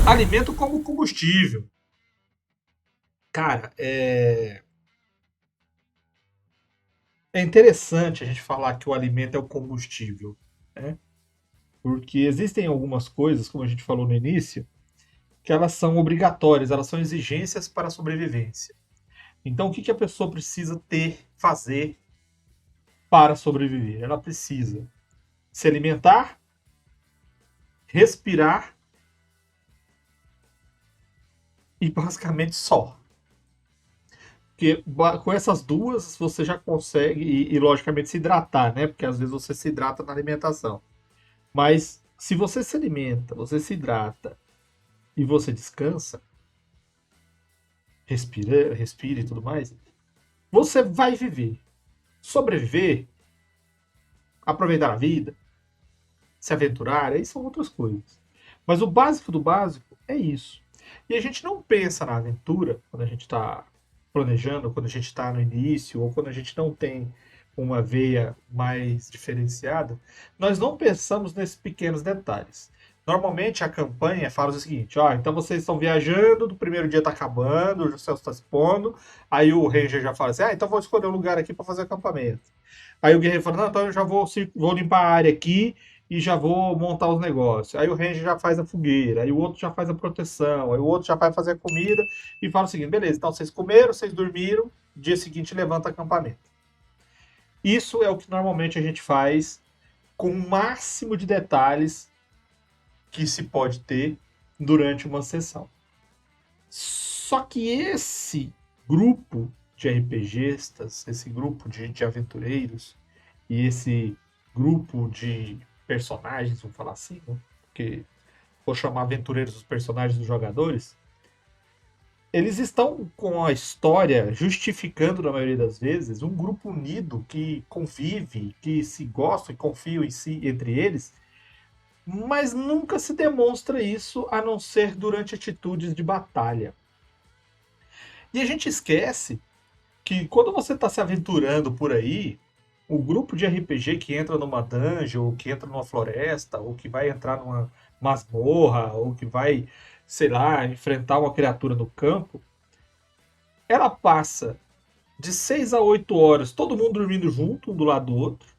Alimento como combustível. Cara, é interessante a gente falar que o alimento é o combustível, né? Porque existem algumas coisas, como a gente falou no início, que elas são obrigatórias, elas são exigências para a sobrevivência. Então, o que a pessoa precisa ter, fazer para sobreviver? Ela precisa se alimentar, respirar e basicamente só. Porque com essas duas você já consegue, logicamente se hidratar, né? Porque às vezes você se hidrata na alimentação. Mas se você se alimenta, você se hidrata e você descansa, respira e tudo mais, você vai viver. Sobreviver, aproveitar a vida, se aventurar, aí são outras coisas. Mas o básico do básico é isso. E a gente não pensa na aventura quando a gente está planejando, quando a gente está no início, ou quando a gente não tem uma veia mais diferenciada, nós não pensamos nesses pequenos detalhes. Normalmente a campanha fala o seguinte: ó, então vocês estão viajando, do primeiro dia está acabando, o céu está se pondo, aí o ranger já fala assim: ah, então vou escolher um lugar aqui para fazer acampamento. Aí o guerreiro fala: não, então eu já vou limpar a área aqui e já vou montar os negócios. Aí o ranger já faz a fogueira, aí o outro já faz a proteção, aí o outro já vai fazer a comida e fala o seguinte: beleza, então vocês comeram, vocês dormiram, dia seguinte levanta acampamento. Isso é o que normalmente a gente faz com o máximo de detalhes que se pode ter durante uma sessão. Só que esse grupo de RPGistas, esse grupo de aventureiros e esse grupo de personagens, vamos falar assim, né? Porque vou chamar aventureiros os personagens dos jogadores, eles estão com a história justificando, na maioria das vezes, um grupo unido que convive, que se gosta e confia em si entre eles, mas nunca se demonstra isso a não ser durante atitudes de batalha. E a gente esquece que quando você está se aventurando por aí, o grupo de RPG que entra numa dungeon, ou que entra numa floresta, ou que vai entrar numa masmorra, ou que vai, sei lá, enfrentar uma criatura no campo, ela passa de 6 a 8 horas, todo mundo dormindo junto, um do lado do outro.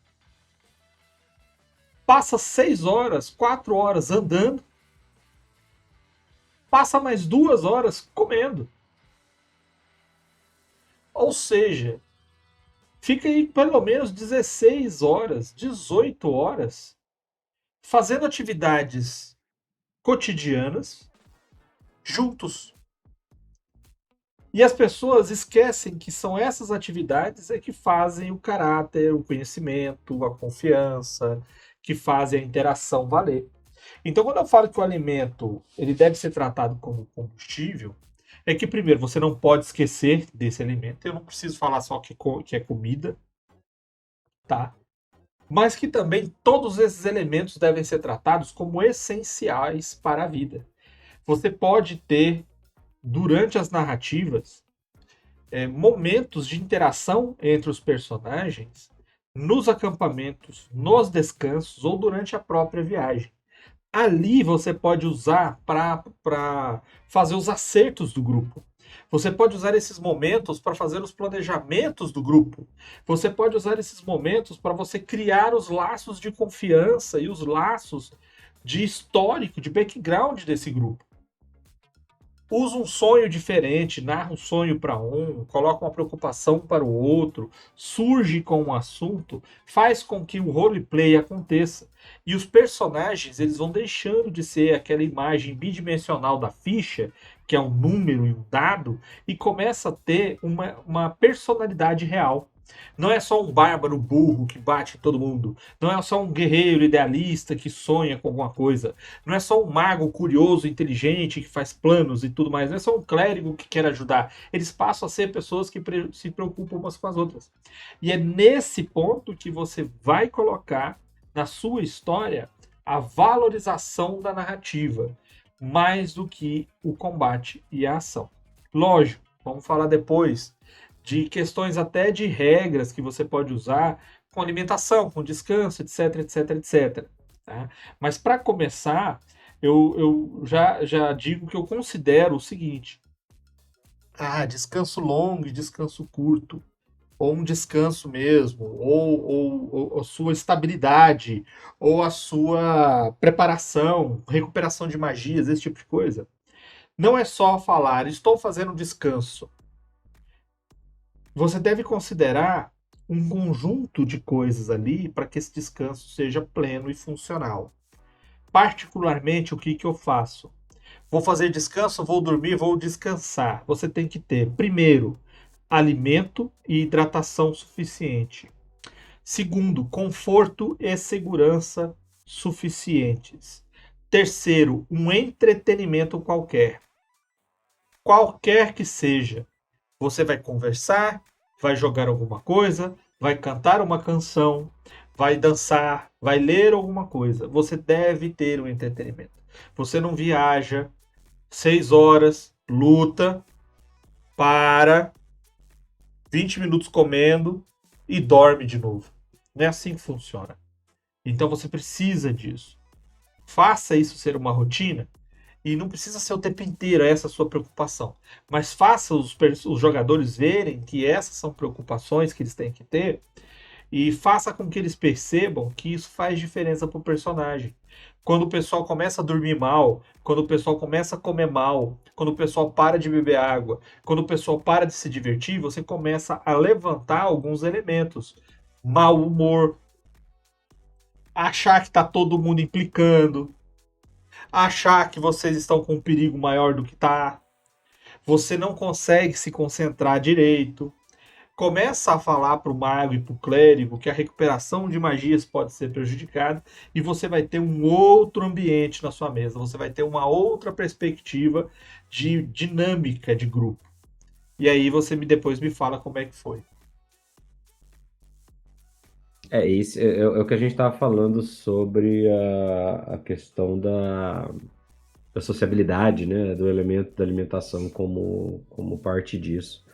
Passa 6 horas, 4 horas andando. Passa mais 2 horas comendo. Ou seja, fica aí pelo menos 16 horas, 18 horas fazendo atividades cotidianas juntos. E as pessoas esquecem que são essas atividades que fazem o caráter, o conhecimento, a confiança, que fazem a interação valer. Então, quando eu falo que o alimento ele deve ser tratado como combustível, é que primeiro você não pode esquecer desse alimento. Eu não preciso falar só que é comida, tá? Mas que também todos esses elementos devem ser tratados como essenciais para a vida. Você pode ter durante as narrativas momentos de interação entre os personagens nos acampamentos, nos descansos ou durante a própria viagem. Ali você pode usar para fazer os acertos do grupo. Você pode usar esses momentos para fazer os planejamentos do grupo. Você pode usar esses momentos para você criar os laços de confiança e os laços de histórico, de background desse grupo. Usa um sonho diferente, narra um sonho para um, coloca uma preocupação para o outro, surge com um assunto, faz com que o roleplay aconteça. E os personagens eles vão deixando de ser aquela imagem bidimensional da ficha, que é um número e um dado, e começa a ter uma personalidade real. Não é só um bárbaro burro que bate em todo mundo. Não é só um guerreiro idealista que sonha com alguma coisa. Não é só um mago curioso, inteligente, que faz planos e tudo mais. Não é só um clérigo que quer ajudar. Eles passam a ser pessoas que se preocupam umas com as outras. E é nesse ponto que você vai colocar na sua história a valorização da narrativa, mais do que o combate e a ação. Lógico, vamos falar depois de questões até de regras que você pode usar com alimentação, com descanso, etc, etc, etc. Tá? Mas para começar, eu já digo que eu considero o seguinte: descanso longo e descanso curto, ou um descanso mesmo, ou a sua estabilidade, ou a sua preparação, recuperação de magias, esse tipo de coisa. Não é só falar, estou fazendo descanso. Você deve considerar um conjunto de coisas ali para que esse descanso seja pleno e funcional. Particularmente, o que, que eu faço? Vou fazer descanso, vou dormir, vou descansar. Você tem que ter, primeiro, alimento e hidratação suficiente. Segundo, conforto e segurança suficientes. Terceiro, um entretenimento qualquer. Qualquer que seja. Você vai conversar, vai jogar alguma coisa, vai cantar uma canção, vai dançar, vai ler alguma coisa. Você deve ter um entretenimento. Você não viaja 6 horas, luta, para 20 minutos comendo e dorme de novo. Não é assim que funciona. Então você precisa disso. Faça isso ser uma rotina e não precisa ser o tempo inteiro essa sua preocupação. Mas faça os jogadores verem que essas são preocupações que eles têm que ter e faça com que eles percebam que isso faz diferença para o personagem. Quando o pessoal começa a dormir mal, quando o pessoal começa a comer mal, quando o pessoal para de beber água, quando o pessoal para de se divertir, você começa a levantar alguns elementos. Mau humor, achar que está todo mundo implicando, achar que vocês estão com um perigo maior do que está, você não consegue se concentrar direito, começa a falar para o mago e para o clérigo que a recuperação de magias pode ser prejudicada e você vai ter um outro ambiente na sua mesa, você vai ter uma outra perspectiva de dinâmica de grupo. E aí você depois me fala como é que foi. Isso é o que a gente estava falando sobre a questão da sociabilidade, né? Do elemento da alimentação como parte disso.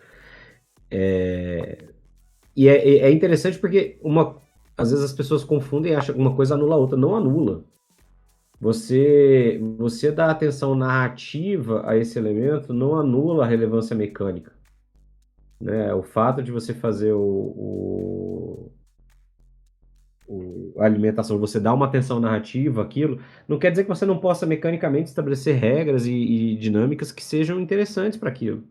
E é interessante porque às vezes as pessoas confundem e acham que uma coisa anula a outra. Não anula. Você dá atenção narrativa a esse elemento não anula a relevância mecânica, né? O fato de você fazer a alimentação, você dá uma atenção narrativa àquilo, não quer dizer que você não possa mecanicamente estabelecer regras e dinâmicas que sejam interessantes para aquilo.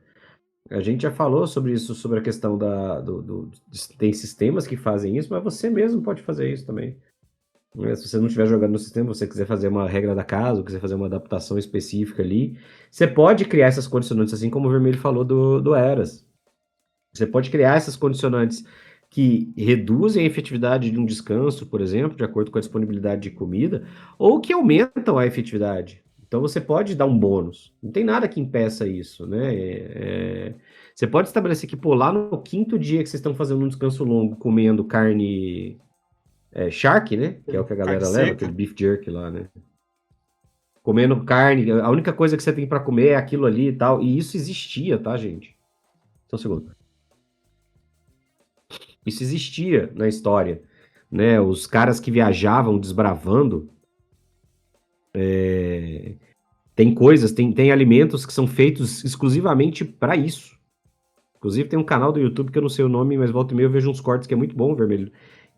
A gente já falou sobre isso, sobre a questão tem sistemas que fazem isso, mas você mesmo pode fazer isso também. Né? Se você não estiver jogando no sistema, você quiser fazer uma regra da casa, ou quiser fazer uma adaptação específica ali, você pode criar essas condicionantes, assim como o Vermelho falou do Eras. Você pode criar essas condicionantes que reduzem a efetividade de um descanso, por exemplo, de acordo com a disponibilidade de comida, ou que aumentam a efetividade. Então você pode dar um bônus. Não tem nada que impeça isso, né? Você pode estabelecer que, pô, lá no quinto dia que vocês estão fazendo um descanso longo, comendo carne shark, né? Que é o que a Carne galera leva, aquele seca? beef jerky lá, né? Comendo carne, a única coisa que você tem para comer é aquilo ali e tal. E isso existia, tá, gente? Só um segundo. Isso existia na história, né? Os caras que viajavam desbravando, tem coisas, tem alimentos que são feitos exclusivamente para isso. Inclusive tem um canal do YouTube que eu não sei o nome, mas volta e meia eu vejo uns cortes que é muito bom, Vermelho,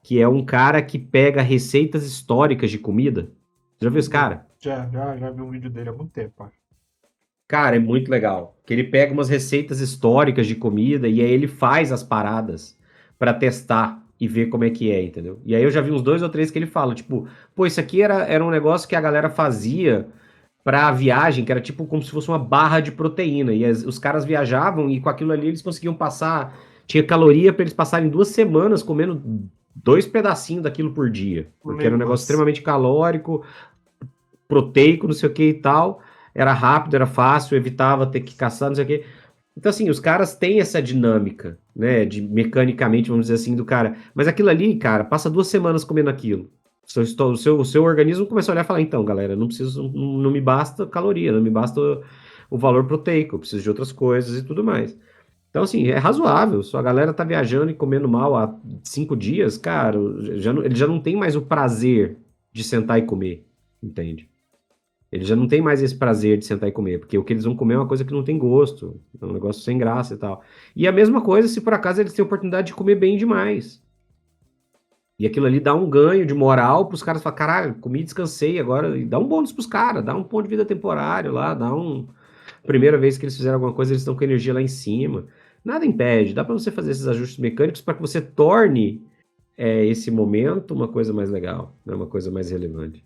que é um cara que pega receitas históricas de comida. Já viu esse cara? Já vi um vídeo dele há muito tempo, acho. Cara, é muito legal. Que ele pega umas receitas históricas de comida e aí ele faz as paradas pra testar e ver como é que é, entendeu? E aí eu já vi uns dois ou três que ele fala, tipo, pô, isso aqui era um negócio que a galera fazia pra viagem, que era tipo como se fosse uma barra de proteína. E os caras viajavam e com aquilo ali eles conseguiam passar, tinha caloria pra eles passarem 2 semanas comendo 2 pedacinhos daquilo por dia. Porque era um negócio Lembro-se. extremamente calórico, proteico, não sei o que e tal. Era rápido, era fácil, evitava ter que caçar, não sei o que. Então, assim, os caras têm essa dinâmica, né? De mecanicamente, vamos dizer assim, do cara. Mas aquilo ali, cara, passa 2 semanas comendo aquilo. O seu organismo começa a olhar e falar, então, galera, não preciso, não me basta caloria, não me basta o valor proteico, eu preciso de outras coisas e tudo mais. Então, assim, é razoável. Se a galera tá viajando e comendo mal há 5 dias, cara, ele já não tem mais o prazer de sentar e comer, entende? Eles já não têm mais esse prazer de sentar e comer, porque o que eles vão comer é uma coisa que não tem gosto, é um negócio sem graça e tal. E a mesma coisa se por acaso eles têm a oportunidade de comer bem demais. E aquilo ali dá um ganho de moral pros caras falar, caralho, comi, descansei agora, e dá um bônus pros caras, dá um ponto de vida temporário lá, dá um. Primeira vez que eles fizeram alguma coisa, eles estão com energia lá em cima. Nada impede, dá pra você fazer esses ajustes mecânicos para que você torne esse momento uma coisa mais legal, né, uma coisa mais relevante.